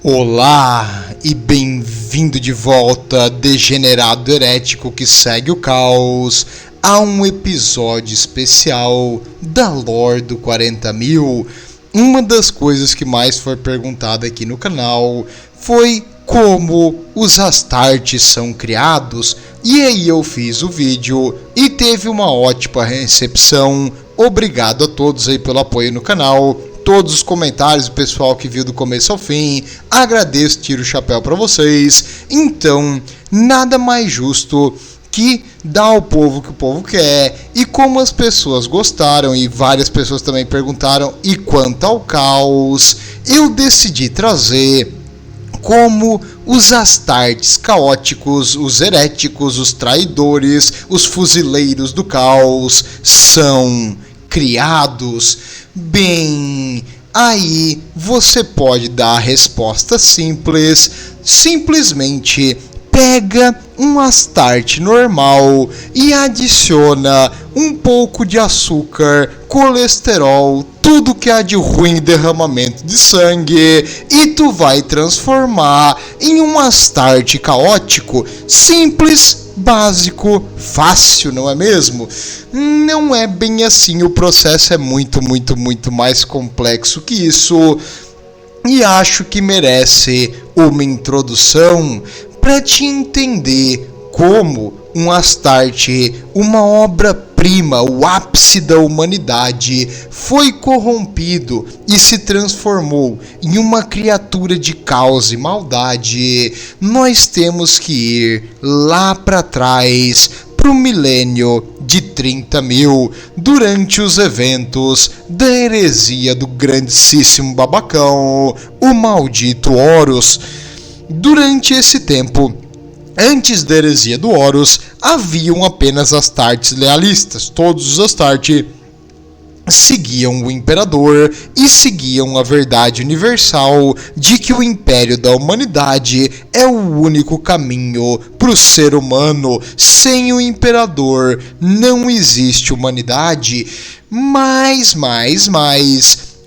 Olá e bem-vindo de volta, degenerado herético que segue o caos, a um episódio especial da Lore do 40.000. Uma das coisas que mais foi perguntada aqui no canal foi como os Astartes são criados, e aí eu fiz o vídeo e teve uma ótima recepção. Obrigado a todos aí pelo apoio no canal. Todos os comentários do pessoal que viu do começo ao fim, agradeço, tiro o chapéu para vocês. Então, nada mais justo que dar ao povo o que o povo quer. E como as pessoas gostaram e várias pessoas também perguntaram, e quanto ao caos, eu decidi trazer como os Astartes caóticos, os heréticos, os traidores, os fuzileiros do caos são criados. Bem, aí você pode dar a resposta simples, simplesmente pega um Astarte normal e adiciona um pouco de açúcar, colesterol, tudo que há de ruim em derramamento de sangue, e tu vai transformar em um Astarte caótico, simples, básico, fácil, não é mesmo? Não é bem assim, o processo é muito mais complexo que isso, e acho que merece uma introdução para te entender como um Astarte, uma obra-prima, o ápice da humanidade, foi corrompido e se transformou em uma criatura de caos e maldade. Nós temos que ir lá para trás, para o milênio de 30.000, durante os eventos da heresia do grandíssimo babacão, o maldito Horus. Durante esse tempo, antes da heresia do Horus, haviam apenas Astartes lealistas. Todos os Astarte seguiam o Imperador e seguiam a verdade universal de que o Império da Humanidade é o único caminho para o ser humano. Sem o Imperador não existe humanidade. Mas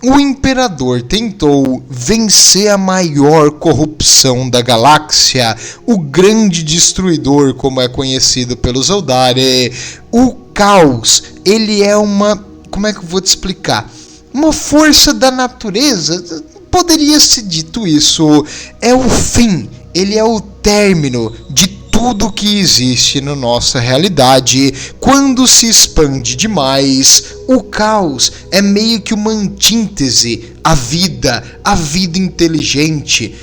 o Imperador tentou vencer a maior corrupção da galáxia, o Grande Destruidor, como é conhecido pelos Eldari. O caos, ele é como é que eu vou te explicar? Uma força da natureza, poderia ser dito isso. É o fim, ele é o término de tudo que existe na nossa realidade. Quando se expande demais, o caos é meio que uma antítese à vida inteligente.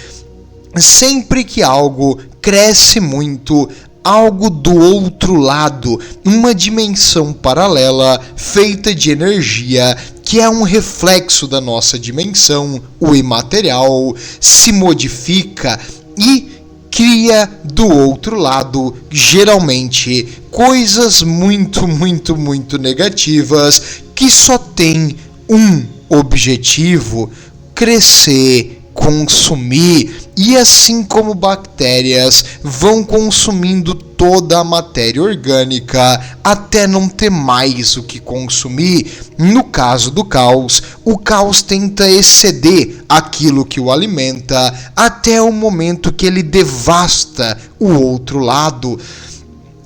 Sempre que algo cresce muito, algo do outro lado, uma dimensão paralela feita de energia, que é um reflexo da nossa dimensão, o imaterial, se modifica e cria do outro lado, geralmente, coisas muito negativas, que só tem um objetivo: crescer, consumir. E assim como bactérias vão consumindo toda a matéria orgânica até não ter mais o que consumir, no caso do caos, o caos tenta exceder aquilo que o alimenta até o momento que ele devasta o outro lado.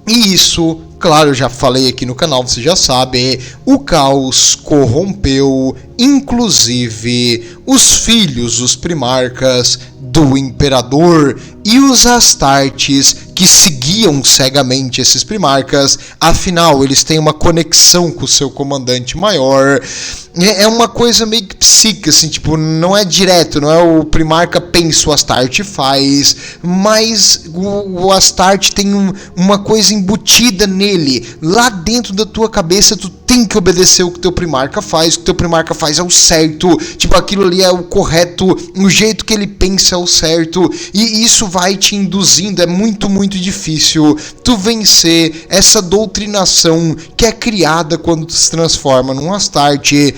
E isso, claro, eu já falei aqui no canal, você já sabe, o caos corrompeu, inclusive, os filhos, os primarcas do Imperador, e os Astartes que seguiam cegamente esses primarcas. Afinal, eles têm uma conexão com o seu comandante maior. É uma coisa meio que psíquica, assim, tipo, não é direto, não é o primarca pensa, o Astarte faz, mas o Astarte tem uma coisa embutida nele. Lá dentro da tua cabeça, tu tem que obedecer o que teu primarca faz. O que teu primarca faz é o certo, tipo, aquilo ali é o correto, o jeito que ele pensa é o certo, e isso vai te induzindo. É muito difícil tu vencer essa doutrinação que é criada quando tu se transforma num Astarte.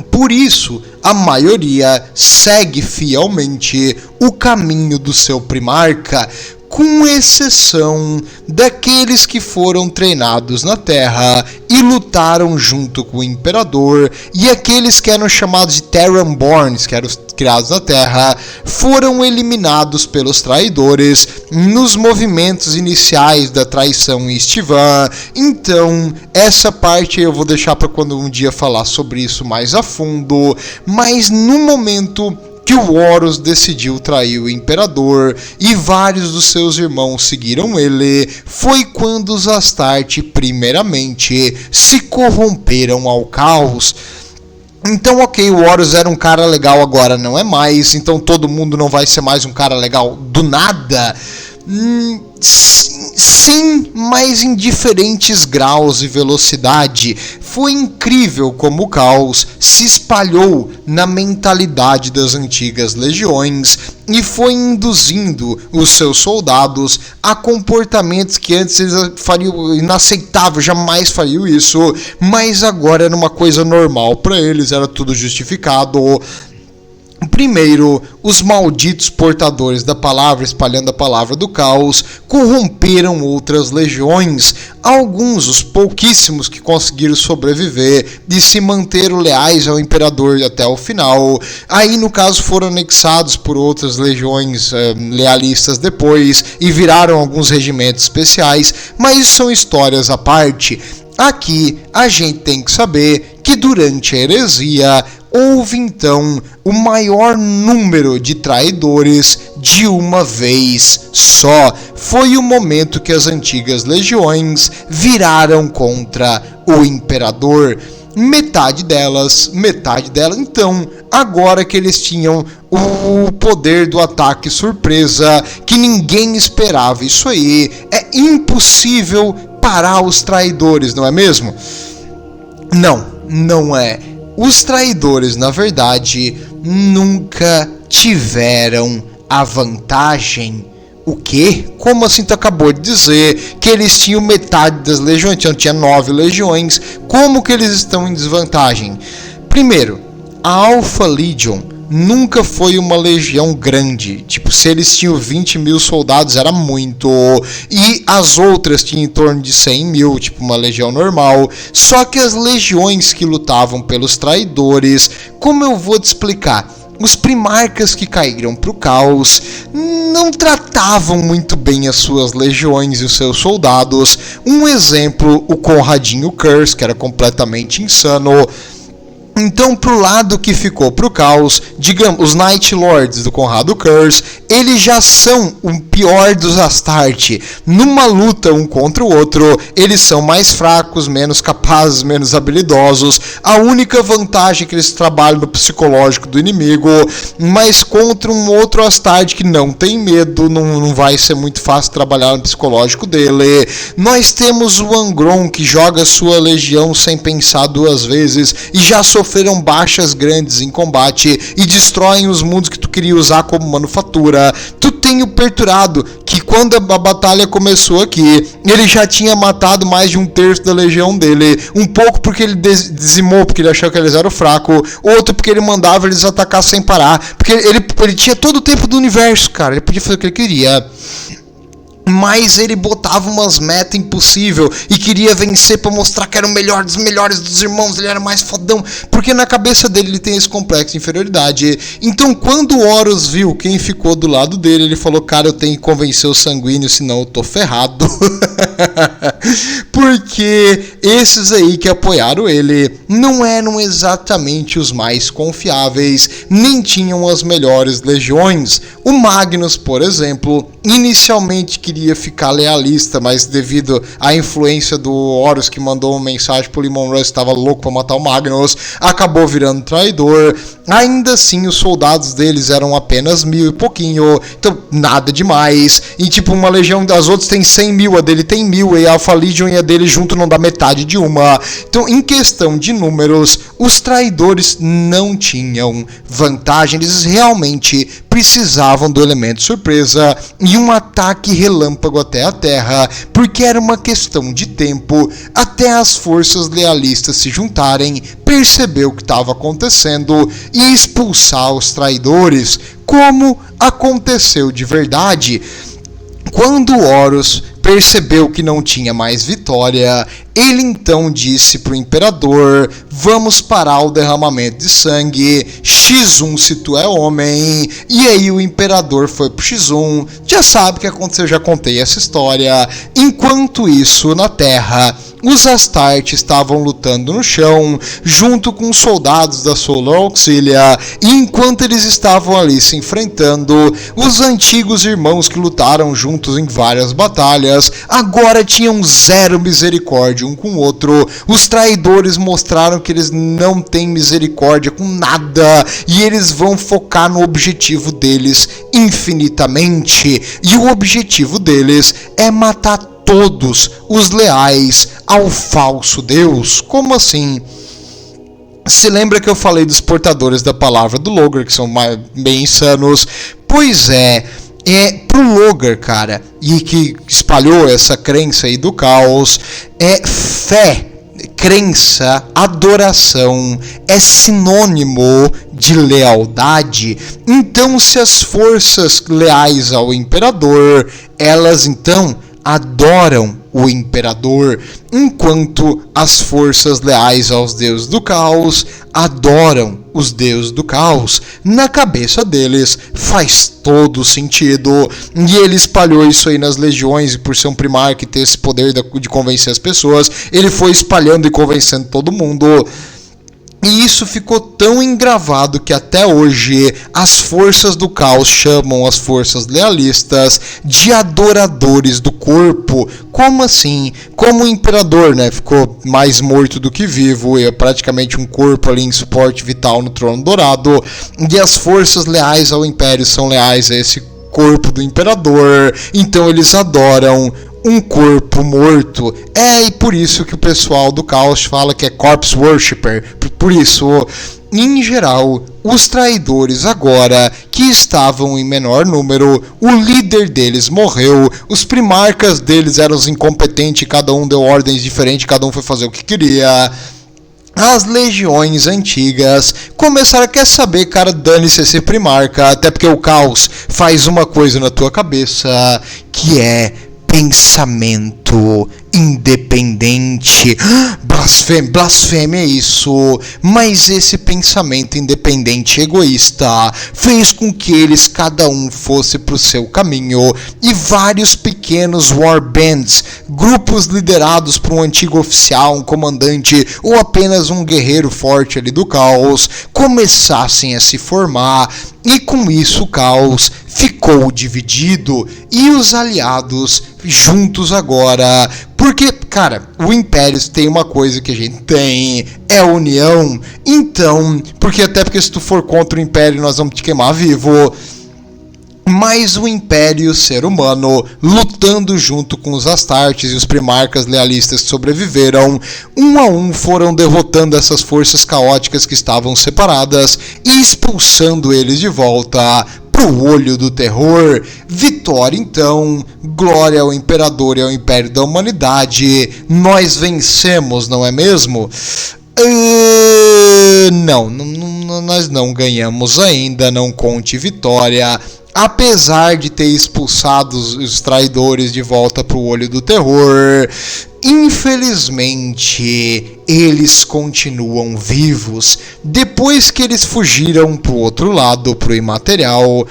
Por isso, a maioria segue fielmente o caminho do seu primarca, com exceção daqueles que foram treinados na Terra e lutaram junto com o Imperador, e aqueles que eram chamados de Terranborns, que eram criados na Terra, foram eliminados pelos traidores nos movimentos iniciais da traição em Estivan. Então, essa parte eu vou deixar para quando um dia falar sobre isso mais a fundo, mas no momento que o Horus decidiu trair o Imperador e vários dos seus irmãos seguiram ele, foi quando os Astarte primeiramente se corromperam ao caos. Então, ok, o Horus era um cara legal, agora não é mais, então todo mundo não vai ser mais um cara legal do nada? Sim, mas em diferentes graus e velocidade. Foi incrível como o caos se espalhou na mentalidade das antigas legiões e foi induzindo os seus soldados a comportamentos que antes eles fariam inaceitável, jamais fariam isso, mas agora era uma coisa normal para eles, era tudo justificado. Primeiro, os malditos portadores da palavra, espalhando a palavra do caos, corromperam outras legiões. Alguns, os pouquíssimos que conseguiram sobreviver e se manteram leais ao imperador até o final, aí no caso foram anexados por outras legiões lealistas depois e viraram alguns regimentos especiais, mas isso são histórias à parte. Aqui a gente tem que saber que durante a heresia houve então o maior número de traidores de uma vez só. Foi o momento que as antigas legiões viraram contra o imperador. Metade delas, então, agora que eles tinham o poder do ataque surpresa, que ninguém esperava isso aí, é impossível parar os traidores, não é mesmo? Não é. Os traidores, na verdade, nunca tiveram a vantagem. O quê? Como assim tu acabou de dizer que eles tinham metade das legiões? Então tinha 9 legiões. Como que eles estão em desvantagem? Primeiro, a Alpha Legion nunca foi uma legião grande. Tipo, se eles tinham 20 mil soldados, era muito. E as outras tinham em torno de 100 mil, tipo uma legião normal. Só que as legiões que lutavam pelos traidores, como eu vou te explicar? Os primarcas que caíram para o caos não tratavam muito bem as suas legiões e os seus soldados. Um exemplo, o Conradinho Curse, que era completamente insano. Então, pro lado que ficou pro caos, digamos, os Night Lords do Conrado Curse, eles já são o pior dos Astarte. Numa luta um contra o outro, eles são mais fracos, menos capazes, menos habilidosos. A única vantagem é que eles trabalham no psicológico do inimigo, mas contra um outro Astarte que não tem medo, não vai ser muito fácil trabalhar no psicológico dele. Nós temos o Angron, que joga sua legião sem pensar duas vezes e já sofreram baixas grandes em combate e destroem os mundos que tu queria usar como manufatura. Tu tem o Perturado, que quando a batalha começou aqui, ele já tinha matado mais de um terço da legião dele. Um pouco porque ele dizimou, porque ele achou que eles eram fracos. Outro porque ele mandava eles atacar sem parar. Porque ele tinha todo o tempo do universo, cara. Ele podia fazer o que ele queria. Mas ele botava umas metas impossíveis e queria vencer pra mostrar que era o melhor dos melhores dos irmãos, ele era mais fodão, porque na cabeça dele ele tem esse complexo de inferioridade. Então quando o Horus viu quem ficou do lado dele, ele falou, cara, eu tenho que convencer o sanguíneo, senão eu tô ferrado. Porque esses aí que apoiaram ele não eram exatamente os mais confiáveis, nem tinham as melhores legiões. O Magnus, por exemplo, inicialmente queria ficar lealista, mas devido à influência do Horus, que mandou uma mensagem pro Leman Russ, estava louco para matar o Magnus, acabou virando traidor. Ainda assim, os soldados deles eram apenas 1000 e pouquinho, então nada demais. E tipo, uma legião das outras tem 100 mil, a dele tem 1000, e a Alpha Legion e a dele junto não dá metade de uma. Então, em questão de números, os traidores não tinham vantagem, eles realmente precisavam do elemento surpresa e um ataque relâmpago até a Terra, porque era uma questão de tempo até as forças lealistas se juntarem, perceber o que estava acontecendo e expulsar os traidores, como aconteceu de verdade. Quando Horus percebeu que não tinha mais vitória, ele então disse para o imperador: vamos parar o derramamento de sangue, X1 se tu é homem. E aí o imperador foi pro X1, já sabe o que aconteceu, já contei essa história. Enquanto isso, na Terra, os Astartes estavam lutando no chão, junto com os soldados da Solar Auxilia, e enquanto eles estavam ali se enfrentando, os antigos irmãos que lutaram juntos em várias batalhas, agora tinham zero misericórdia um com o outro. Os traidores mostraram que eles não têm misericórdia com nada, e eles vão focar no objetivo deles infinitamente, e o objetivo deles é matar todos os leais ao falso Deus. Como assim? Se lembra que eu falei dos portadores da palavra do Logar, que são bem insanos? Pois é pro Logar, cara, e que espalhou essa crença aí do caos, fé, crença, adoração é sinônimo de lealdade. Então, se as forças leais ao imperador, elas então adoram o imperador, enquanto as forças leais aos deuses do caos adoram os deuses do caos. Na cabeça deles faz todo sentido, e ele espalhou isso aí nas legiões, e por ser um primarca e ter esse poder de convencer as pessoas, ele foi espalhando e convencendo todo mundo. E isso ficou tão engravado que até hoje as forças do caos chamam as forças lealistas de adoradores do corpo. Como assim? Como o imperador, né, ficou mais morto do que vivo, e é praticamente um corpo ali em suporte vital no trono dourado, e as forças leais ao império são leais a esse corpo do imperador, então eles adoram um corpo morto. E por isso que o pessoal do caos fala que é corpse worshipper. Por isso, em geral, os traidores agora, que estavam em menor número, o líder deles morreu, os primarcas deles eram os incompetentes, cada um deu ordens diferentes, cada um foi fazer o que queria. As legiões antigas começaram a quer saber, cara, dane-se esse primarca, até porque o caos faz uma coisa na tua cabeça, que é pensamento independente. Blasfêmia é isso. Mas esse pensamento independente egoísta fez com que eles cada um fosse pro seu caminho, e vários pequenos warbands, grupos liderados por um antigo oficial, um comandante ou apenas um guerreiro forte ali do caos, começassem a se formar. E com isso o caos ficou dividido, e os aliados juntos agora. Porque, cara, o Império tem uma coisa que a gente tem, é a união. Então, porque se tu for contra o Império, nós vamos te queimar vivo. Mas o Império e o ser humano, lutando junto com os Astartes e os primarcas lealistas que sobreviveram, um a um foram derrotando essas forças caóticas que estavam separadas e expulsando eles de volta pro olho do terror. Vitória então, glória ao Imperador e ao Império da Humanidade. Nós vencemos, não é mesmo? Não, nós não ganhamos ainda, não conte vitória. Apesar de ter expulsado os traidores de volta para o olho do terror, infelizmente eles continuam vivos. Depois que eles fugiram para o outro lado, para o imaterial,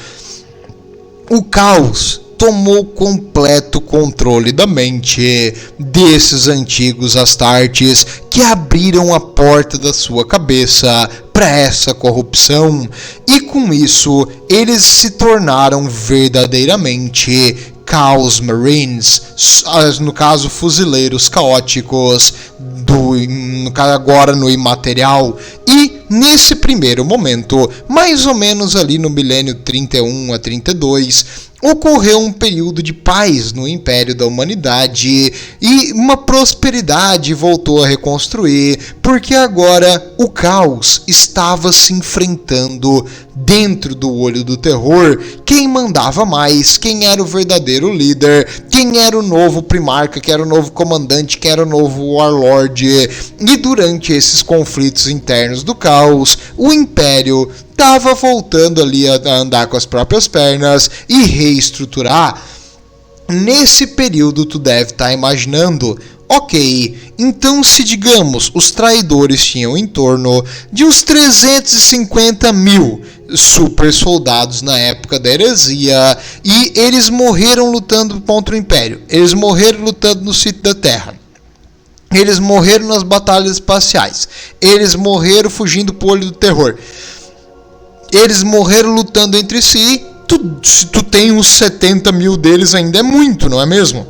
o caos tomou completo controle da mente desses antigos Astartes, que abriram a porta da sua cabeça para essa corrupção, e com isso eles se tornaram verdadeiramente Chaos Marines, no caso fuzileiros caóticos, agora no imaterial. E nesse primeiro momento, mais ou menos ali no milênio 31 a 32, ocorreu um período de paz no Império da Humanidade, e uma prosperidade voltou a reconstruir, porque agora o caos estava se enfrentando dentro do olho do terror. Quem mandava mais, quem era o verdadeiro líder, quem era o novo primarca, que era o novo comandante, que era o novo warlord. E durante esses conflitos internos do caos, o Império estava voltando ali a andar com as próprias pernas e reestruturar. Nesse período tu deve estar imaginando, ok, então se digamos os traidores tinham em torno de uns 350 mil super soldados na época da heresia e eles morreram lutando contra o Império, eles morreram lutando no sítio da Terra, eles morreram nas batalhas espaciais, eles morreram fugindo pro olho do terror, eles morreram lutando entre si. Se tu tem uns 70 mil deles ainda é muito, não é mesmo?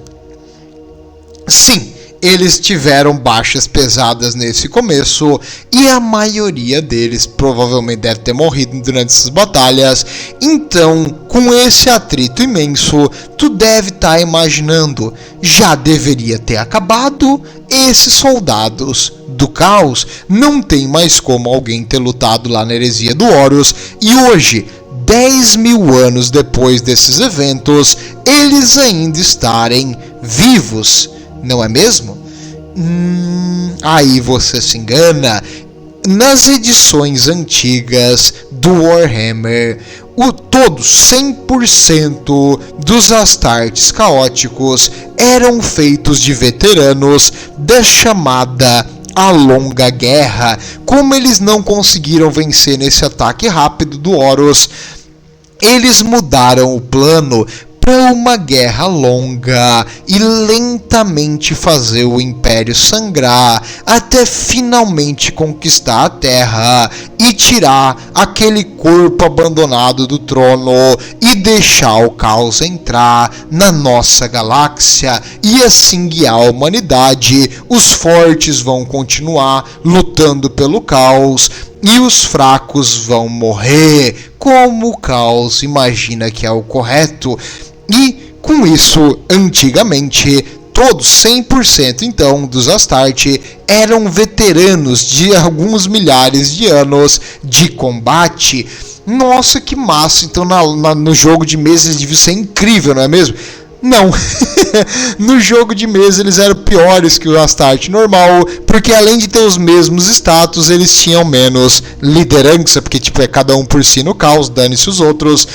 Sim, eles tiveram baixas pesadas nesse começo e a maioria deles provavelmente deve ter morrido durante essas batalhas. Então, com esse atrito imenso, tu deve estar imaginando, já deveria ter acabado. Esses soldados do caos não tem mais como alguém ter lutado lá na heresia do Horus e hoje, 10 mil anos depois desses eventos, eles ainda estarem vivos, não é mesmo? Aí você se engana. Nas edições antigas do Warhammer, todos 100% dos Astartes caóticos eram feitos de veteranos da chamada a Longa Guerra. Como eles não conseguiram vencer nesse ataque rápido do Horus, eles mudaram o plano para uma guerra longa e lentamente fazer o Império sangrar até finalmente conquistar a Terra e tirar aquele corpo abandonado do trono e deixar o caos entrar na nossa galáxia e assim guiar a humanidade. Os fortes vão continuar lutando pelo caos e os fracos vão morrer, como o caos imagina que é o correto. E com isso, antigamente, todos 100% então dos Astarte eram veteranos de alguns milhares de anos de combate. Nossa, que massa! Então no jogo de mesa eles deviam ser incrível, não é mesmo? Não, no jogo de mesa eles eram piores que o Astarte normal, porque além de ter os mesmos status, eles tinham menos liderança, porque tipo é cada um por si no caos, dane-se os outros.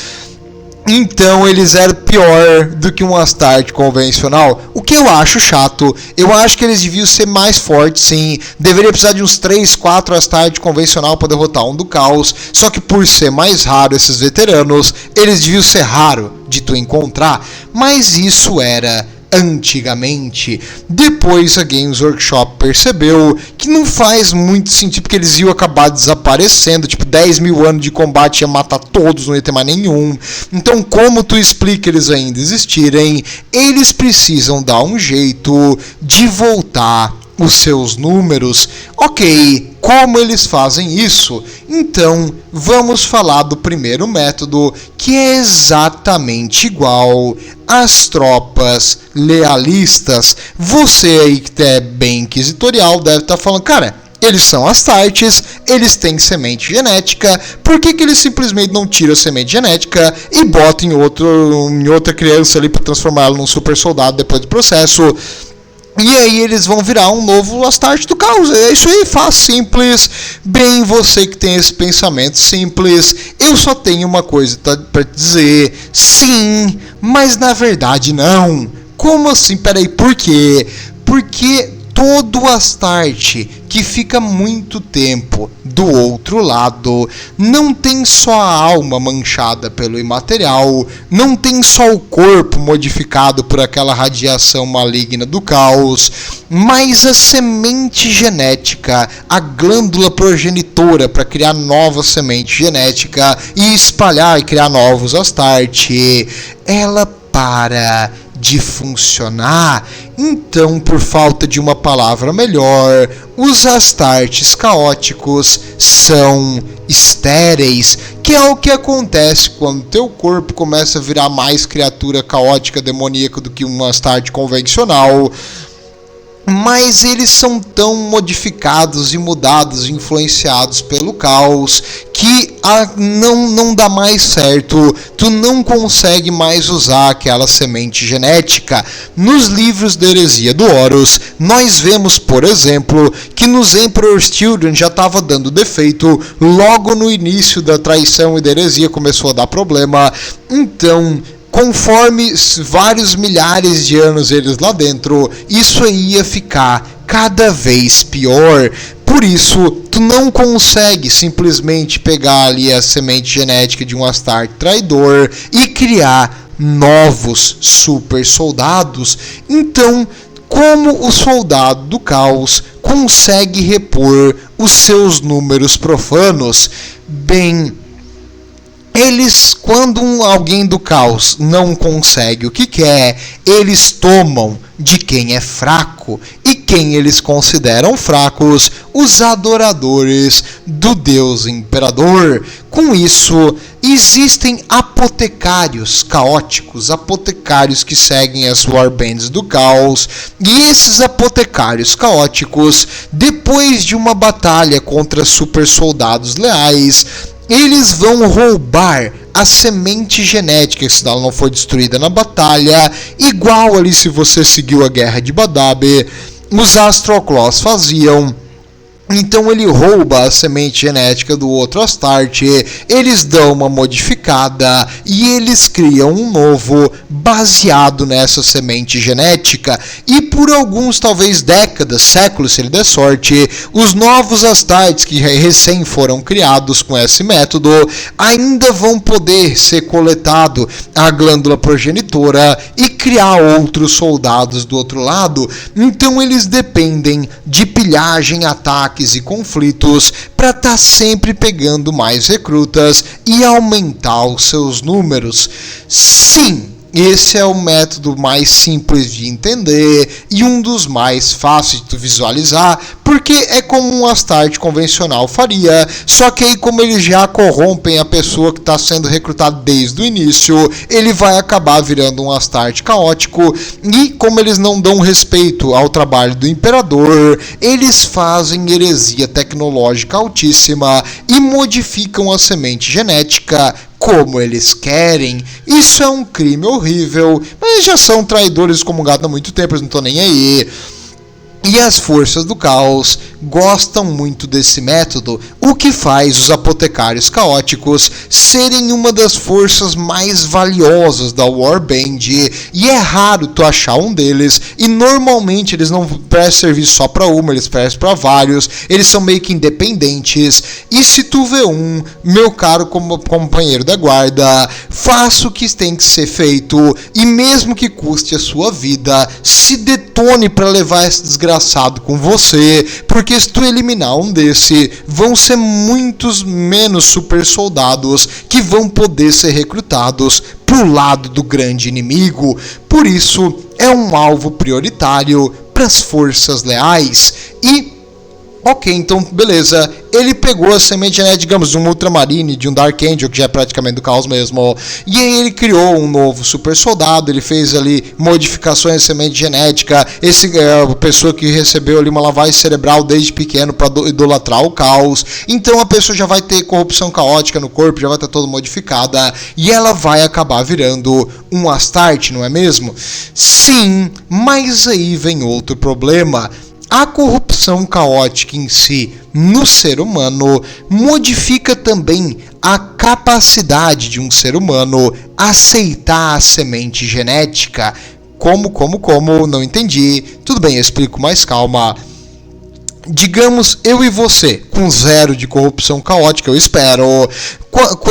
Então eles eram pior do que um Astarte convencional, o que eu acho chato. Eu acho que eles deviam ser mais fortes, sim. Deveria precisar de uns 3, 4 Astarte convencional para derrotar um do caos. Só que por ser mais raro esses veteranos, eles deviam ser raro de tu encontrar. Mas isso era antigamente. Depois a Games Workshop percebeu que não faz muito sentido, porque eles iam acabar desaparecendo, tipo 10 mil anos de combate ia matar todos, não ia ter mais nenhum. Então como tu explica eles ainda existirem? Eles precisam dar um jeito de voltar os seus números. Ok, como eles fazem isso? Então vamos falar do primeiro método, que é exatamente igual às tropas lealistas. Você aí que é bem inquisitorial deve estar falando, cara, eles são Astartes, eles têm semente genética, por que eles simplesmente não tiram a semente genética e botam em outra criança ali para transformá-la num super soldado depois do processo? E aí eles vão virar um novo Astarte do caos. É isso aí, fácil, simples. Bem, você que tem esse pensamento simples, eu só tenho uma coisa para dizer. Sim, mas na verdade não. Como assim? Peraí, por quê? Porque todo Astarte que fica muito tempo do outro lado não tem só a alma manchada pelo imaterial, não tem só o corpo modificado por aquela radiação maligna do caos, mas a semente genética, a glândula progenitora para criar nova semente genética e espalhar e criar novos Astarte, ela para de funcionar. Então, por falta de uma palavra melhor, os Astartes caóticos são estéreis, que é o que acontece quando teu corpo começa a virar mais criatura caótica demoníaca do que um Astarte convencional. Mas eles são tão modificados e mudados, influenciados pelo caos, que não dá mais certo. Tu não consegue mais usar aquela semente genética. Nos livros da heresia do Horus, nós vemos, por exemplo, que nos Emperor's Children já estava dando defeito. Logo no início da traição e da heresia começou a dar problema. Então, conforme vários milhares de anos eles lá dentro, isso ia ficar cada vez pior. Por isso, tu não consegue simplesmente pegar ali a semente genética de um Astarte traidor e criar novos super soldados. Então, como o soldado do caos consegue repor os seus números profanos? Bem, quando alguém do caos não consegue o que quer, eles tomam de quem é fraco. E quem eles consideram fracos? Os adoradores do Deus Imperador. Com isso, existem apotecários caóticos, apotecários que seguem as warbands do caos. E esses apotecários caóticos, depois de uma batalha contra super soldados leais, eles vão roubar a semente genética, se ela não for destruída na batalha, igual ali se você seguiu a guerra de Badabe, os Astroclaws faziam. Então ele rouba a semente genética do outro Astarte, eles dão uma modificada e eles criam um novo baseado nessa semente genética. E por alguns, talvez décadas, séculos, se ele der sorte, os novos Astartes que recém foram criados com esse método ainda vão poder ser coletado a glândula progenitora e criar outros soldados do outro lado. Então eles dependem de pilhagem, ataque e conflitos para estar sempre pegando mais recrutas e aumentar os seus números. Sim, esse é o método mais simples de entender e um dos mais fáceis de visualizar, porque é como um Astarte convencional faria, só que aí como eles já corrompem a pessoa que está sendo recrutada desde o início, ele vai acabar virando um Astarte caótico, e como eles não dão respeito ao trabalho do Imperador, eles fazem heresia tecnológica altíssima e modificam a semente genética como eles querem. Isso é um crime horrível, mas já são traidores excomungados há muito tempo, eles não estão nem aí. E as forças do caos gostam muito desse método, o que faz os apotecários caóticos serem uma das forças mais valiosas da Warband. E é raro tu achar um deles, e normalmente eles não prestam serviço só para uma, eles prestam para vários, eles são meio que independentes. E se tu vê um, meu caro como companheiro da guarda, faça o que tem que ser feito, e mesmo que custe a sua vida, se detone para levar esse desgraçado com você, porque se tu eliminar um desse, vão ser muitos menos super soldados que vão poder ser recrutados pro lado do grande inimigo. Por isso, é um alvo prioritário para as forças leais. E ok, então beleza, ele pegou a semente genética, digamos, de um Ultramarine, de um Dark Angel, que já é praticamente do caos mesmo, e aí ele criou um novo super soldado, ele fez ali modificações de semente genética, a pessoa que recebeu ali uma lavagem cerebral desde pequeno para idolatrar o caos, então a pessoa já vai ter corrupção caótica no corpo, já vai estar toda modificada, e ela vai acabar virando um Astarte, não é mesmo? Sim, mas aí vem outro problema. A corrupção caótica em si, no ser humano, modifica também a capacidade de um ser humano aceitar a semente genética. Como? Não entendi. Tudo bem, eu explico mais calma. Digamos, eu e você, com 0 de corrupção caótica, eu espero.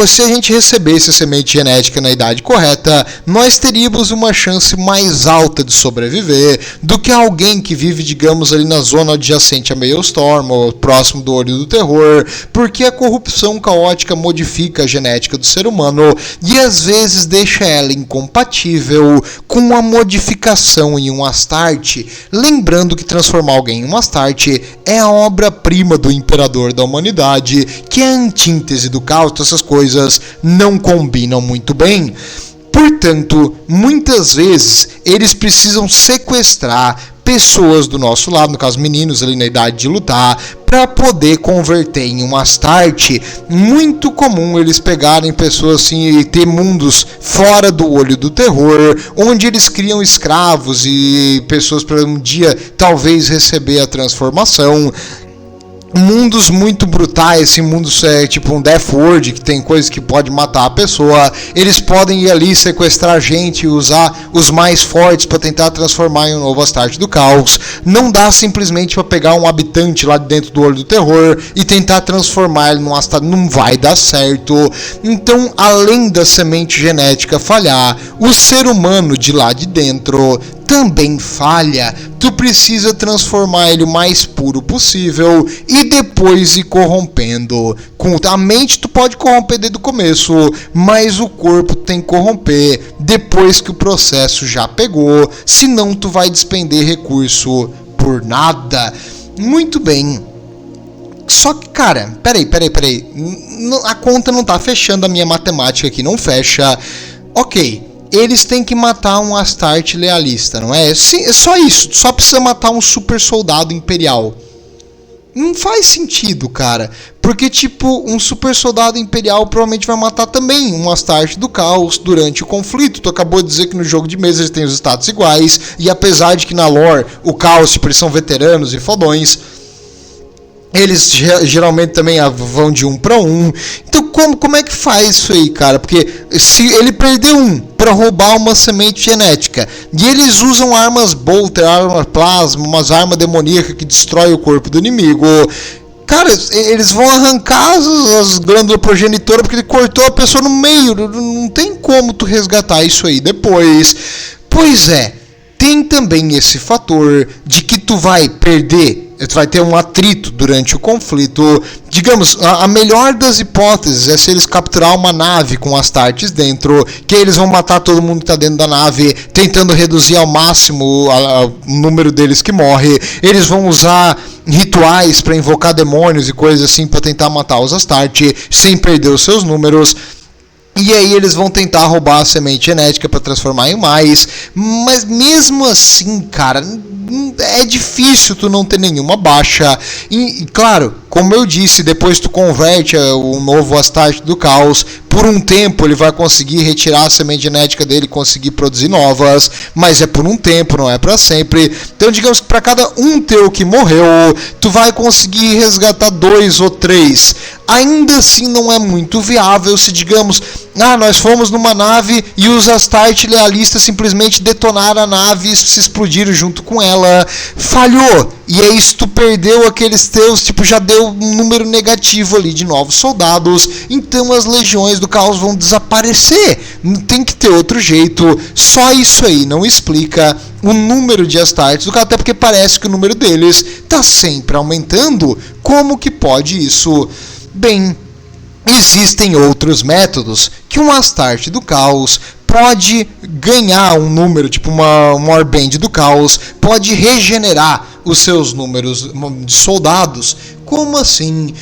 Se a gente recebesse a semente genética na idade correta, nós teríamos uma chance mais alta de sobreviver do que alguém que vive, digamos, ali na zona adjacente a Maelstrom, ou próximo do Olho do Terror, porque a corrupção caótica modifica a genética do ser humano e às vezes deixa ela incompatível com a modificação em um Astarte. Lembrando que transformar alguém em um Astarte é a obra-prima do Imperador da humanidade, que é a antítese do caos. Essas coisas não combinam muito bem. Portanto, muitas vezes eles precisam sequestrar pessoas do nosso lado, no caso meninos ali na idade de lutar, para poder converter em um Astarte. Muito comum eles pegarem pessoas assim e ter mundos fora do Olho do Terror, onde eles criam escravos e pessoas para um dia talvez receber a transformação. mundos muito brutais, assim, mundos tipo um Death World, que tem coisas que pode matar a pessoa. Eles podem ir ali sequestrar gente e usar os mais fortes para tentar transformar em um novo Astarte do Caos. Não dá simplesmente para pegar um habitante lá dentro do Olho do Terror e tentar transformar ele num Astarte, não vai dar certo. Então, além da semente genética falhar, o ser humano de lá de dentro também falha. Tu precisa transformar ele o mais puro possível e depois ir corrompendo. Com a mente tu pode corromper desde o começo, mas o corpo tem que corromper depois que o processo já pegou, senão tu vai despender recurso por nada. Muito bem. Só que, cara, peraí. A conta não tá fechando, a minha matemática aqui não fecha. Ok. Eles têm que matar um Astarte lealista, não é? Sim, é só isso. Só precisa matar um super soldado imperial. Não faz sentido, cara. Porque, tipo, um super soldado imperial provavelmente vai matar também um Astarte do Caos durante o conflito. Tu acabou de dizer que no jogo de mesa eles têm os status iguais. E apesar de que na lore o Caos, tipo, eles são veteranos e fodões, eles geralmente também vão de 1 para 1. Então como é que faz isso aí, cara? Porque se ele perder um para roubar uma semente genética, e eles usam armas bolter, arma plasma, umas armas demoníacas que destrói o corpo do inimigo, cara, eles vão arrancar as glândulas progenitoras porque ele cortou a pessoa no meio. Não tem como tu resgatar isso aí depois. Pois é, tem também esse fator de que tu vai perder, tu vai ter um atrito durante o conflito. Digamos, a melhor das hipóteses é se eles capturar uma nave com Astartes dentro, que eles vão matar todo mundo que está dentro da nave, tentando reduzir ao máximo o número deles que morre. Eles vão usar rituais para invocar demônios e coisas assim para tentar matar os Astartes sem perder os seus números. E aí eles vão tentar roubar a semente genética para transformar em mais. Mas mesmo assim, cara, é difícil tu não ter nenhuma baixa. E claro, como eu disse, depois tu converte o novo Astarte do Caos. Por um tempo ele vai conseguir retirar a semente genética dele e conseguir produzir novas. Mas é por um tempo, não é para sempre. Então digamos que para cada um teu que morreu, tu vai conseguir resgatar 2 ou 3. Ainda assim não é muito viável se, digamos, nós fomos numa nave e os Astarte lealistas simplesmente detonaram a nave e se explodiram junto com ela. Falhou. E aí se tu perdeu aqueles teus, tipo, já deu um número negativo ali de novos soldados. Então as legiões do caos vão desaparecer. Tem que ter outro jeito. Só isso aí não explica o número de Astartes do caos, até porque parece que o número deles está sempre aumentando. Como que pode isso? Bem, existem outros métodos que um Astarte do Caos pode ganhar um número, tipo uma Warband do Caos, pode regenerar os seus números de soldados. Como assim?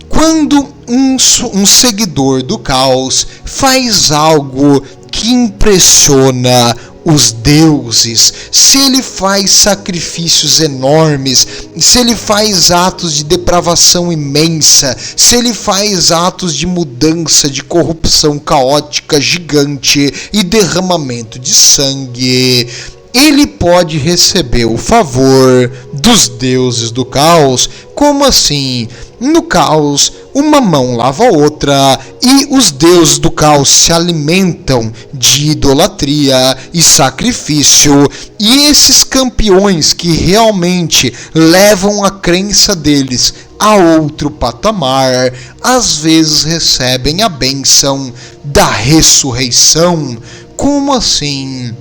Quando um seguidor do Caos faz algo que impressiona os deuses, se ele faz sacrifícios enormes, se ele faz atos de depravação imensa, se ele faz atos de mudança, de corrupção caótica gigante e derramamento de sangue, ele pode receber o favor dos deuses do caos. Como assim? No caos, uma mão lava a outra e os deuses do caos se alimentam de idolatria e sacrifício. E esses campeões que realmente levam a crença deles a outro patamar, às vezes recebem a bênção da ressurreição. Como assim?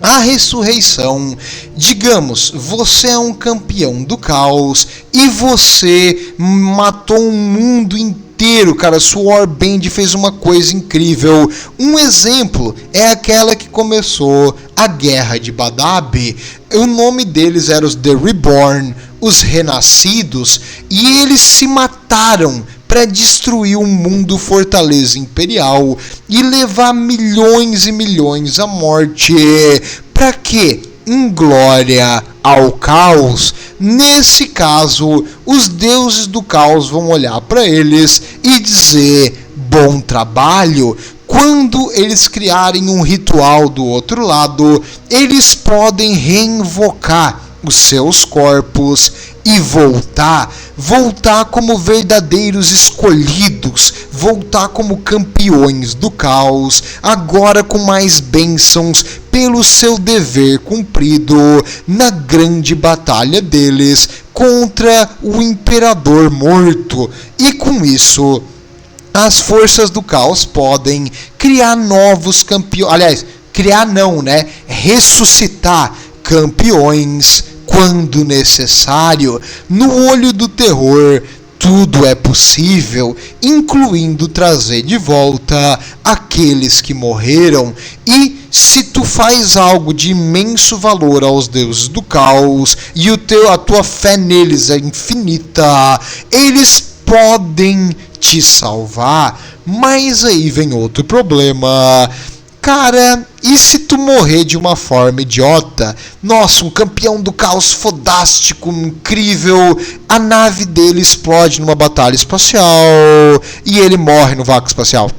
A ressurreição, digamos, você é um campeão do caos e você matou um mundo inteiro, cara, sua Warband fez uma coisa incrível. Um exemplo é aquela que começou a Guerra de Badab. O nome deles era os The Reborn, os Renascidos, e eles se mataram para destruir um mundo fortaleza imperial e levar milhões e milhões à morte. Para quê? Em glória ao caos. Nesse caso, os deuses do caos vão olhar para eles e dizer: bom trabalho. Quando eles criarem um ritual do outro lado, eles podem reinvocar os seus corpos e voltar como verdadeiros escolhidos, voltar como campeões do caos, agora com mais bênçãos pelo seu dever cumprido na grande batalha deles contra o Imperador Morto. E com isso, as forças do caos podem criar novos campeões, aliás, criar não, né? Ressuscitar campeões quando necessário. No olho do terror, tudo é possível, incluindo trazer de volta aqueles que morreram. E se tu faz algo de imenso valor aos deuses do caos e a tua fé neles é infinita, eles podem te salvar. Mas aí vem outro problema. Cara, e se tu morrer de uma forma idiota? Nossa, um campeão do caos fodástico, incrível, a nave dele explode numa batalha espacial e ele morre no vácuo espacial.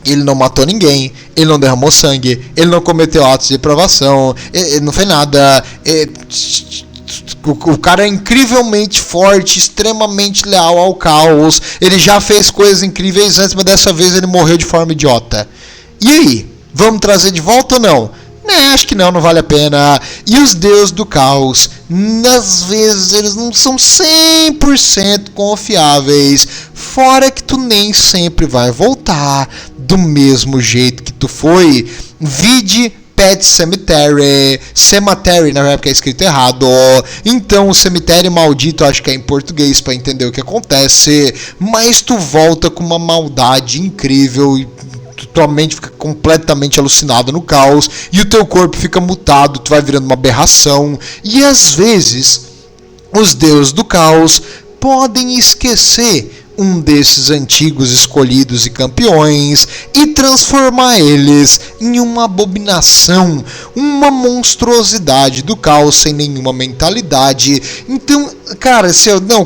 Ele não matou ninguém, ele não derramou sangue, ele não cometeu atos de depravação, ele não fez nada. O cara é incrivelmente forte, extremamente leal ao caos, ele já fez coisas incríveis antes, mas dessa vez ele morreu de forma idiota. E aí, vamos trazer de volta ou não? Acho que não vale a pena. E os deuses do caos, às vezes eles não são 100% confiáveis. Fora que tu nem sempre vai voltar do mesmo jeito que tu foi. Vide Pet Cemetery, na época é escrito errado. Então o cemitério maldito, acho que é em português para entender o que acontece. Mas tu volta com uma maldade incrível e tua mente fica completamente alucinada no caos e o teu corpo fica mutado, tu vai virando uma aberração. E às vezes os deuses do caos podem esquecer um desses antigos escolhidos e campeões e transformar eles em uma abominação, uma monstruosidade do caos sem nenhuma mentalidade. Então, cara,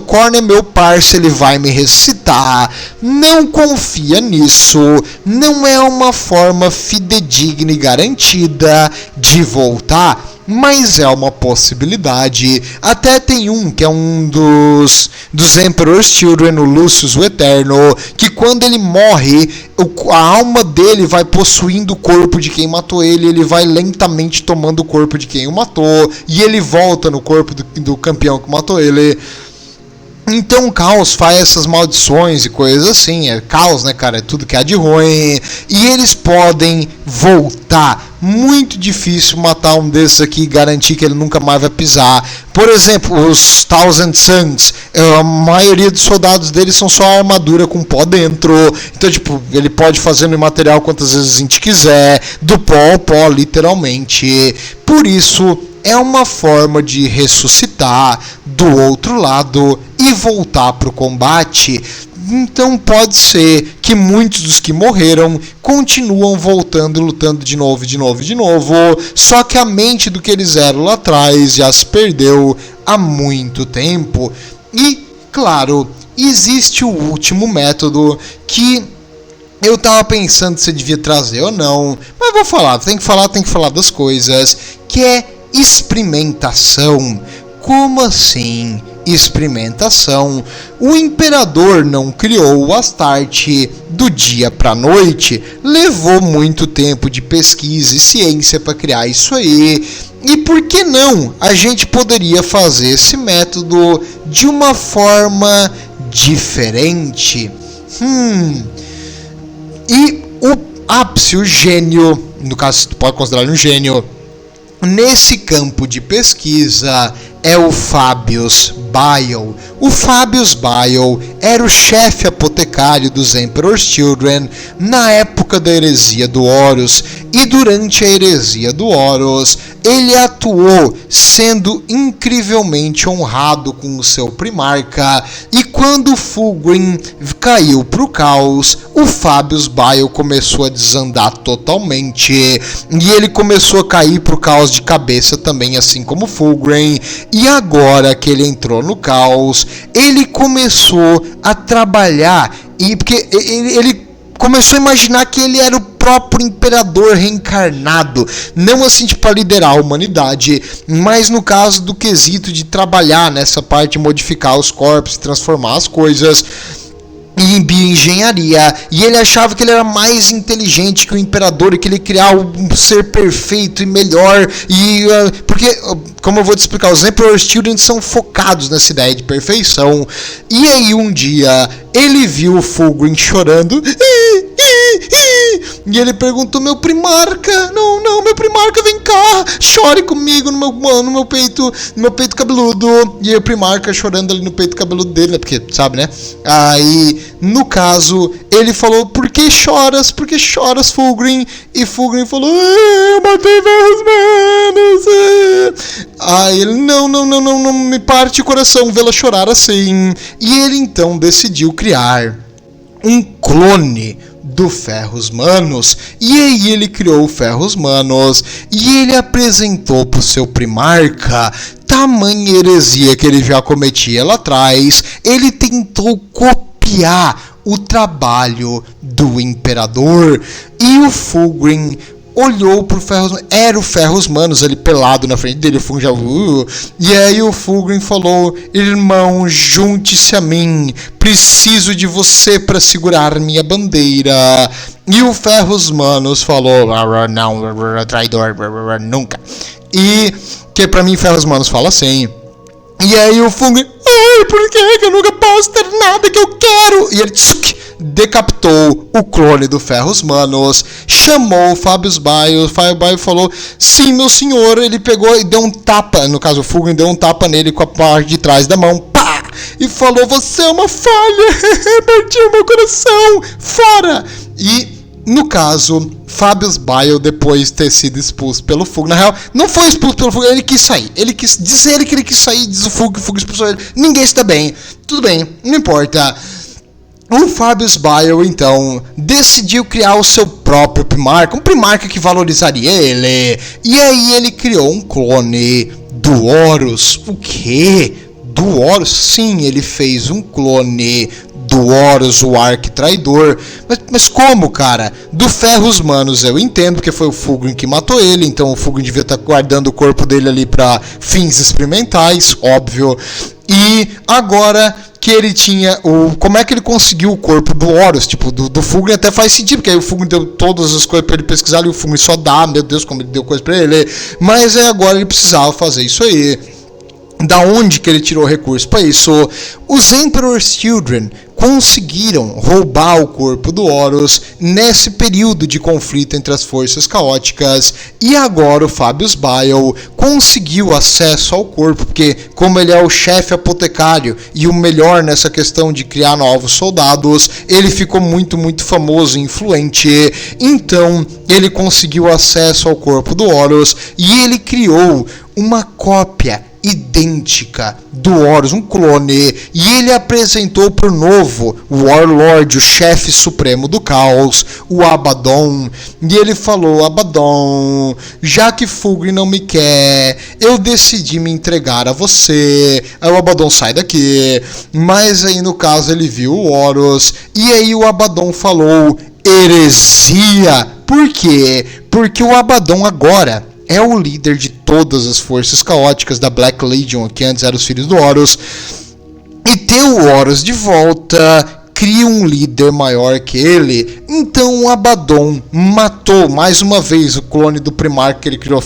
Korn é meu parça, ele vai me ressuscitar. Não confia nisso. Não é uma forma fidedigna e garantida de voltar, mas é uma possibilidade. Até tem um que é um dos Emperor's Children, o Lucius o Eterno, que quando ele morre, a alma dele vai possuindo o corpo de quem matou ele, ele vai lentamente tomando o corpo de quem o matou, e ele volta no corpo do campeão que matou ele. Então o caos faz essas maldições e coisas assim. É caos, né, cara? É tudo que há de ruim. E eles podem voltar. Muito difícil matar um desses aqui e garantir que ele nunca mais vai pisar. Por exemplo, os Thousand Suns, a maioria dos soldados deles são só armadura com pó dentro. Então, tipo, ele pode fazer no material quantas vezes a gente quiser. Do pó ao pó, literalmente. Por isso, é uma forma de ressuscitar do outro lado e voltar para o combate. Então pode ser que muitos dos que morreram continuam voltando e lutando de novo, só que a mente do que eles eram lá atrás já se perdeu há muito tempo. E, claro, existe o último método que eu tava pensando se devia trazer ou não, mas vou falar, tem que falar das coisas, que é experimentação. Como assim experimentação? O imperador não criou o Astarte do dia para a noite, levou muito tempo de pesquisa e ciência para criar isso aí. E por que não? A gente poderia fazer esse método de uma forma diferente. E o ápice, o gênio, no caso tu pode considerar um gênio nesse campo de pesquisa, é o Fabius Bile. O Fabius Bile era o chefe apotecário dos Emperor's Children na época da heresia do Horus, e durante a heresia do Horus ele atuou sendo incrivelmente honrado com o seu primarca, e quando Fulgrim caiu para o caos, o Fabius Bile começou a desandar totalmente, e ele começou a cair para o caos de cabeça também, assim como Fulgrim. E agora que ele entrou no caos, ele começou a trabalhar, e porque ele começou a imaginar que ele era o próprio imperador reencarnado. Não assim tipo para liderar a humanidade, mas no caso do quesito de trabalhar nessa parte de modificar os corpos, transformar as coisas em bioengenharia, e ele achava que ele era mais inteligente que o imperador e que ele ia criar um ser perfeito e melhor, e porque, como eu vou te explicar, os Emperor Students são focados nessa ideia de perfeição. E aí um dia ele viu o Fulgrim chorando e ele perguntou: meu primarca, meu primarca, vem cá, chore comigo no meu peito cabeludo. E o primarca chorando ali no peito cabeludo dele, porque sabe, né? Aí, no caso, ele falou: por que choras, Fulgrim? E Fulgrim falou: eu matei vários menos. Aí ele: não me parte o coração vê-la chorar assim. E ele então decidiu criar um clone do Ferros Manos. E aí ele criou o Ferros Manos e ele apresentou pro seu primarca. Tamanha heresia que ele já cometia lá atrás, ele tentou copiar o trabalho do imperador. E o Fulgrim olhou pro Ferros Manos, era o Ferros Manos ali pelado na frente dele, o Fulgrim já... E aí o Fulgrim falou: irmão, junte-se a mim, preciso de você para segurar minha bandeira. E o Ferros Manos falou: não, traidor, nunca. E que pra mim Ferros Manos fala assim. E aí o Fulgrim: ai, por que eu nunca posso ter nada que eu quero? E ele decapitou o clone do Ferros Manos, chamou o Fabius Bile. O Fabius Bile falou: sim, meu senhor. Ele pegou e deu um tapa, no caso o Fulgrim deu um tapa nele com a parte de trás da mão, pá! E falou: você é uma falha, partiu meu coração, fora! E no caso, Fabius Bile, depois de ter sido expulso pelo Fulgrim, na real, não foi expulso pelo Fulgrim, ele quis sair. Ele quis dizer que ele quis sair, diz o Fulgrim expulsou ele. Ninguém está bem, tudo bem, não importa. O Fabius Bile, então, decidiu criar o seu próprio primarca, um primarca que valorizaria ele. E aí ele criou um clone do Horus. O quê? Do Horus? Sim, ele fez um clone do Horus, o arquitraidor. Mas como, cara? Do Ferros Manos eu entendo, porque foi o Fulgrim que matou ele, então o Fulgrim devia estar guardando o corpo dele ali para fins experimentais, óbvio. E agora que ele tinha o... Como é que ele conseguiu o corpo do Horus? Tipo, do Fulgrim até faz sentido, porque aí o Fulgrim deu todas as coisas pra ele pesquisar e o Fulgrim só dá, meu Deus, como ele deu coisa pra ele. Mas aí agora ele precisava fazer isso aí. Da onde que ele tirou recurso para isso? Os Emperor's Children conseguiram roubar o corpo do Horus nesse período de conflito entre as forças caóticas, e agora o Fabius Bile conseguiu acesso ao corpo, porque como ele é o chefe apotecário e o melhor nessa questão de criar novos soldados, ele ficou muito famoso e influente. Então ele conseguiu acesso ao corpo do Horus e ele criou uma cópia idêntica do Horus, um clone, e ele apresentou pro novo Warlord, o chefe supremo do caos, o Abaddon. E ele falou: Abaddon, já que Fulgrim não me quer, eu decidi me entregar a você. Aí o Abaddon: sai daqui. Mas aí no caso ele viu o Horus, e aí o Abaddon falou: heresia. Por quê? Porque o Abaddon agora é o líder de todas as forças caóticas da Black Legion, que antes eram os filhos do Horus. E ter o Horus de volta cria um líder maior que ele. Então o Abaddon matou mais uma vez o clone do primarca que ele criou.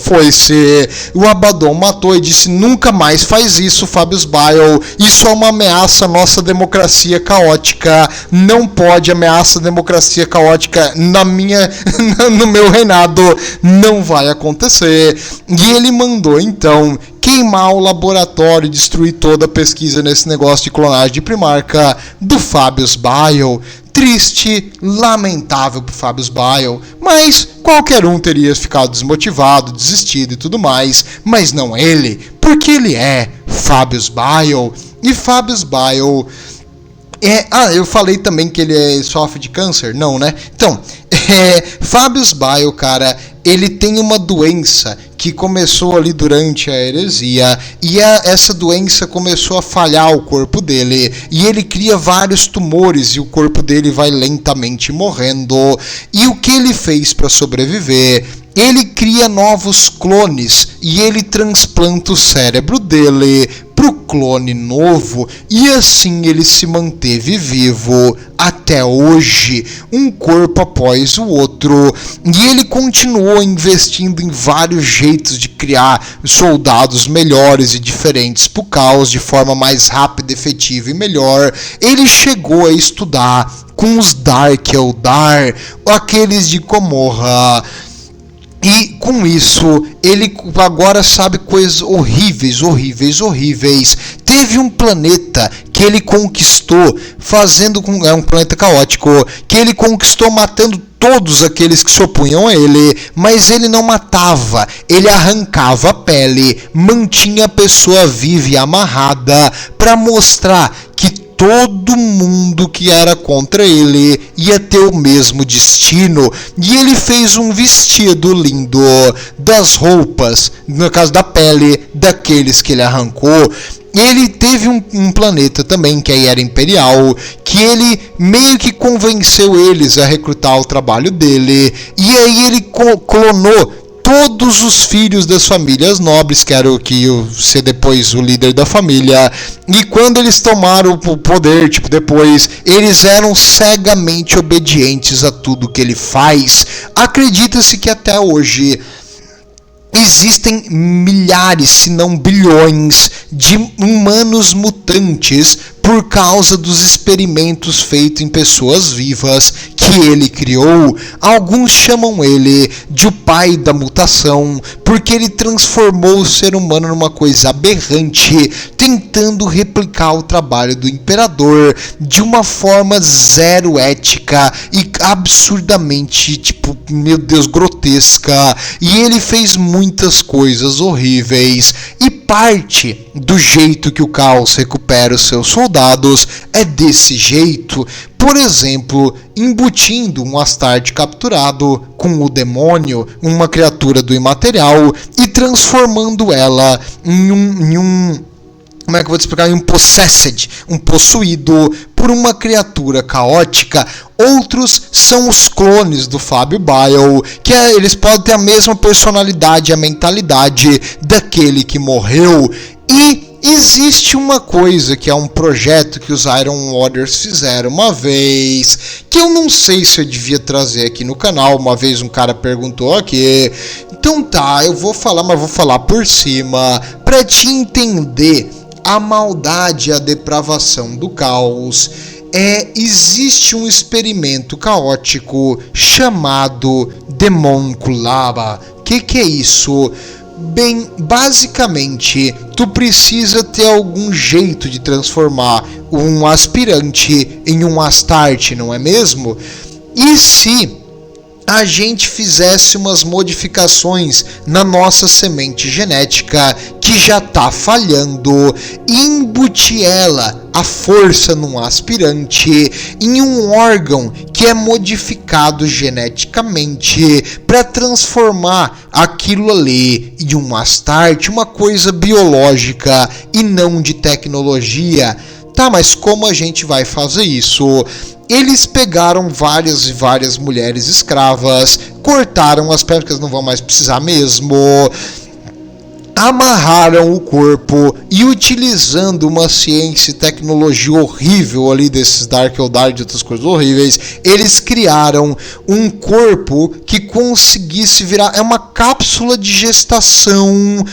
O Abaddon matou e disse: nunca mais faz isso, Fabius Bile. Isso é uma ameaça à nossa democracia caótica. Não pode ameaça a democracia caótica no meu reinado. Não vai acontecer. E ele mandou então queimar o laboratório e destruir toda a pesquisa nesse negócio de clonagem de primarca do Fabius Bile. Triste, lamentável pro Fabius Bile, mas qualquer um teria ficado desmotivado, desistido e tudo mais, mas não ele, porque ele é Fabius Bile. E Fabius Bile eu falei também que ele sofre de câncer? Não, né? Então, Fabius Bile, cara, ele tem uma doença que começou ali durante a heresia, e essa doença começou a falhar o corpo dele, e ele cria vários tumores, e o corpo dele vai lentamente morrendo. E o que ele fez para sobreviver? Ele cria novos clones, e ele transplanta o cérebro dele pro clone novo, e assim ele se manteve vivo até hoje, um corpo após o outro. E ele continuou investindo em vários jeitos de criar soldados melhores e diferentes pro caos, de forma mais rápida, efetiva e melhor. Ele chegou a estudar com os Dark Eldar, aqueles de Gomorra. E com isso, ele agora sabe coisas horríveis. Teve um planeta que ele conquistou, é um planeta caótico, que ele conquistou matando todos aqueles que se opunham a ele, mas ele não matava, ele arrancava a pele, mantinha a pessoa viva e amarrada, para mostrar que todo mundo que era contra ele ia ter o mesmo destino. E ele fez um vestido lindo das roupas, no caso da pele, daqueles que ele arrancou. Ele teve um planeta também, que aí era imperial, que ele meio que convenceu eles a recrutar o trabalho dele, e aí ele clonou todos os filhos das famílias nobres, que era o que ia ser depois o líder da família. E quando eles tomaram o poder, depois, eles eram cegamente obedientes a tudo que ele faz. Acredita-se que até hoje existem milhares, se não bilhões, de humanos mutantes por causa dos experimentos feitos em pessoas vivas que ele criou. Alguns chamam ele de o pai da mutação, porque ele transformou o ser humano numa coisa aberrante, tentando replicar o trabalho do imperador de uma forma zero ética e absurdamente, meu Deus, grotesca. E ele fez muitas coisas horríveis, e parte do jeito que o caos recupera os seus soldados é desse jeito. Por exemplo, embutindo um Astarte capturado com o demônio, uma criatura do imaterial, e transformando ela em um como é que eu vou te explicar? Um possessed, um possuído por uma criatura caótica. Outros são os clones do Fábio Bile, que eles podem ter a mesma personalidade, a mentalidade daquele que morreu. E existe uma coisa que é um projeto que os Iron Warriors fizeram uma vez, que eu não sei se eu devia trazer aqui no canal. Uma vez um cara perguntou aqui, então tá, eu vou falar, mas vou falar por cima, pra te entender a maldade e a depravação do caos. Existe um experimento caótico chamado Demonculaba. Que é isso? Bem, basicamente, tu precisa ter algum jeito de transformar um aspirante em um Astarte, não é mesmo? E se a gente fizesse umas modificações na nossa semente genética que já está falhando, e embutir ela, a força num aspirante, em um órgão que é modificado geneticamente para transformar aquilo ali em um Astarte, uma coisa biológica e não de tecnologia. Tá, mas como a gente vai fazer isso? Eles pegaram várias e várias mulheres escravas, cortaram as pernas, porque não vão mais precisar mesmo, amarraram o corpo e, utilizando uma ciência e tecnologia horrível ali desses Dark Eldar e de outras coisas horríveis, eles criaram um corpo que conseguisse virar, é uma cápsula de gestação,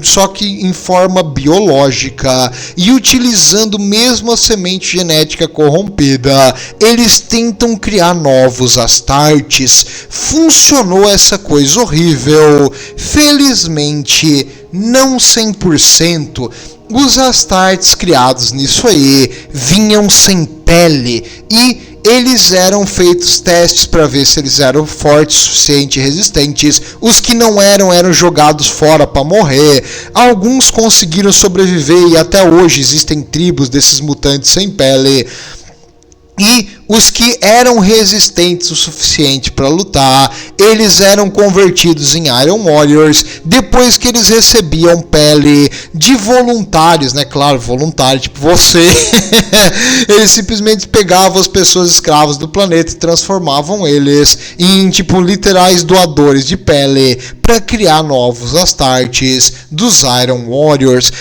só que em forma biológica, e utilizando mesmo a semente genética corrompida, eles tentam criar novos Astartes. Funcionou essa coisa horrível? Felizmente, não 100%. Os Astartes criados nisso aí vinham sem pele, e eles eram feitos testes para ver se eles eram fortes, suficiente e resistentes. Os que não eram jogados fora para morrer. Alguns conseguiram sobreviver, e até hoje existem tribos desses mutantes sem pele. E os que eram resistentes o suficiente para lutar, eles eram convertidos em Iron Warriors depois que eles recebiam pele de voluntários, né? Claro, voluntário, tipo você. Eles simplesmente pegavam as pessoas escravas do planeta e transformavam eles em, tipo, literais doadores de pele para criar novos Astartes dos Iron Warriors.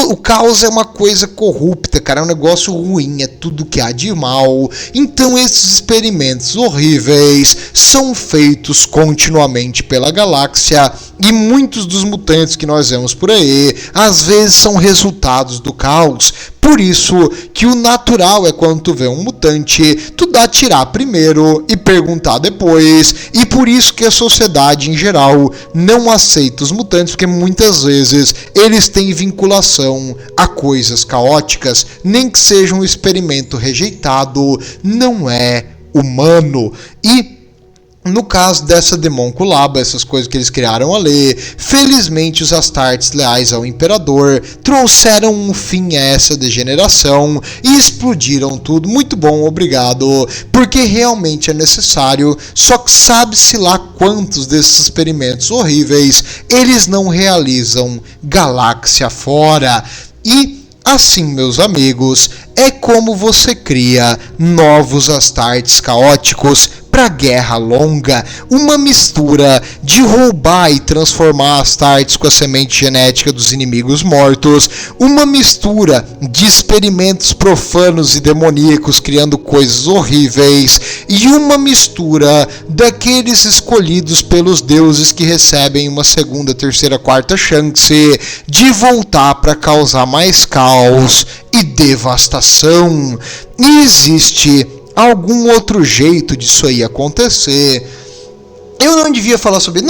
O caos é uma coisa corrupta, cara, é um negócio ruim, é tudo que há de mal. Então esses experimentos horríveis são feitos continuamente pela galáxia e muitos dos mutantes que nós vemos por aí, às vezes são resultados do caos. Por isso que o natural é quando tu vê um mutante, tu dá atirar primeiro e perguntar depois. E por isso que a sociedade em geral não aceita os mutantes, porque muitas vezes eles têm vinculação a coisas caóticas, nem que seja um experimento rejeitado, não é humano. E no caso dessa Demonculaba, essas coisas que eles criaram ali, felizmente os Astartes leais ao Imperador trouxeram um fim a essa degeneração e explodiram tudo. Muito bom, obrigado, porque realmente é necessário, só que sabe-se lá quantos desses experimentos horríveis eles não realizam galáxia fora. E assim, meus amigos, é como você cria novos Astartes caóticos para guerra longa, uma mistura de roubar e transformar Astartes com a semente genética dos inimigos mortos, uma mistura de experimentos profanos e demoníacos criando coisas horríveis, e uma mistura daqueles escolhidos pelos deuses que recebem uma segunda, terceira, quarta chance de voltar para causar mais caos e devastação. E existe algum outro jeito disso aí acontecer. Eu não devia falar sobre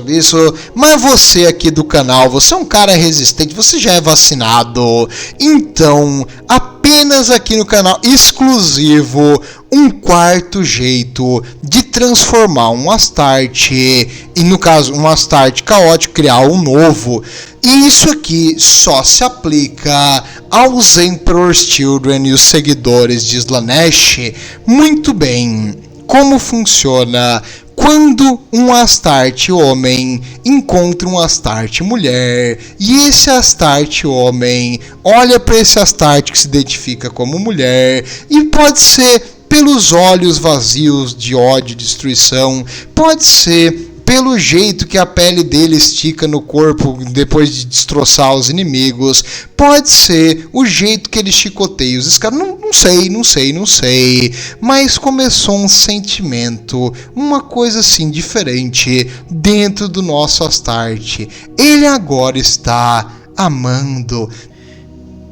isso, mas você aqui do canal, você é um cara resistente, você já é vacinado, então apenas aqui no canal exclusivo um quarto jeito de transformar um Astarte, e no caso um Astarte caótico, criar um novo. E isso aqui só se aplica aos Emperor's Children e os seguidores de Slaanesh. Muito bem, como funciona quando um Astarte homem encontra um Astarte mulher, e esse Astarte homem olha para esse Astarte que se identifica como mulher, e pode ser pelos olhos vazios de ódio e destruição, pode ser pelo jeito que a pele dele estica no corpo depois de destroçar os inimigos, pode ser o jeito que ele chicoteia os caras, não sei, mas começou um sentimento, uma coisa assim diferente dentro do nosso Astarte. Ele agora está amando.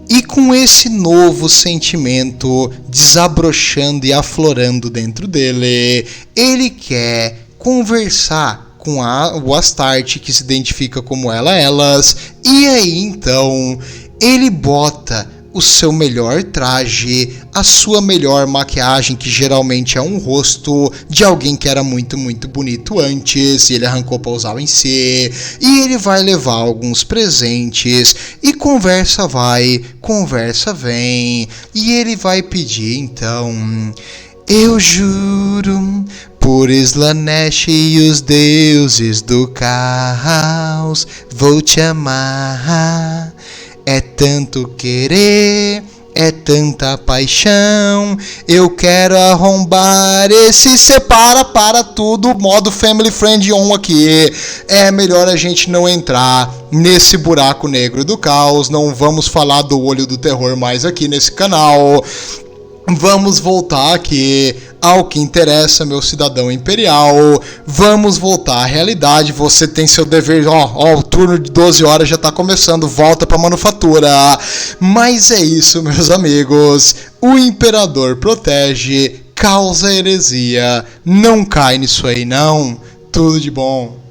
E com esse novo sentimento desabrochando e aflorando dentro dele, ele quer conversar com o Astarte que se identifica como elas, e aí então ele bota o seu melhor traje, a sua melhor maquiagem, que geralmente é um rosto de alguém que era muito, muito bonito antes, e ele arrancou para usar em si, e ele vai levar alguns presentes, e conversa vai, conversa vem, e ele vai pedir então: eu juro por Slaanesh e os deuses do caos, vou te amar. É tanto querer, é tanta paixão, eu quero arrombar esse separa para tudo, modo family friend on aqui. É melhor a gente não entrar nesse buraco negro do caos, não vamos falar do olho do terror mais aqui nesse canal. Vamos voltar aqui ao que interessa, meu cidadão imperial. Vamos voltar à realidade. Você tem seu dever. O turno de 12 horas já está começando. Volta para a manufatura. Mas é isso, meus amigos. O imperador protege, causa heresia. Não cai nisso aí, não. Tudo de bom.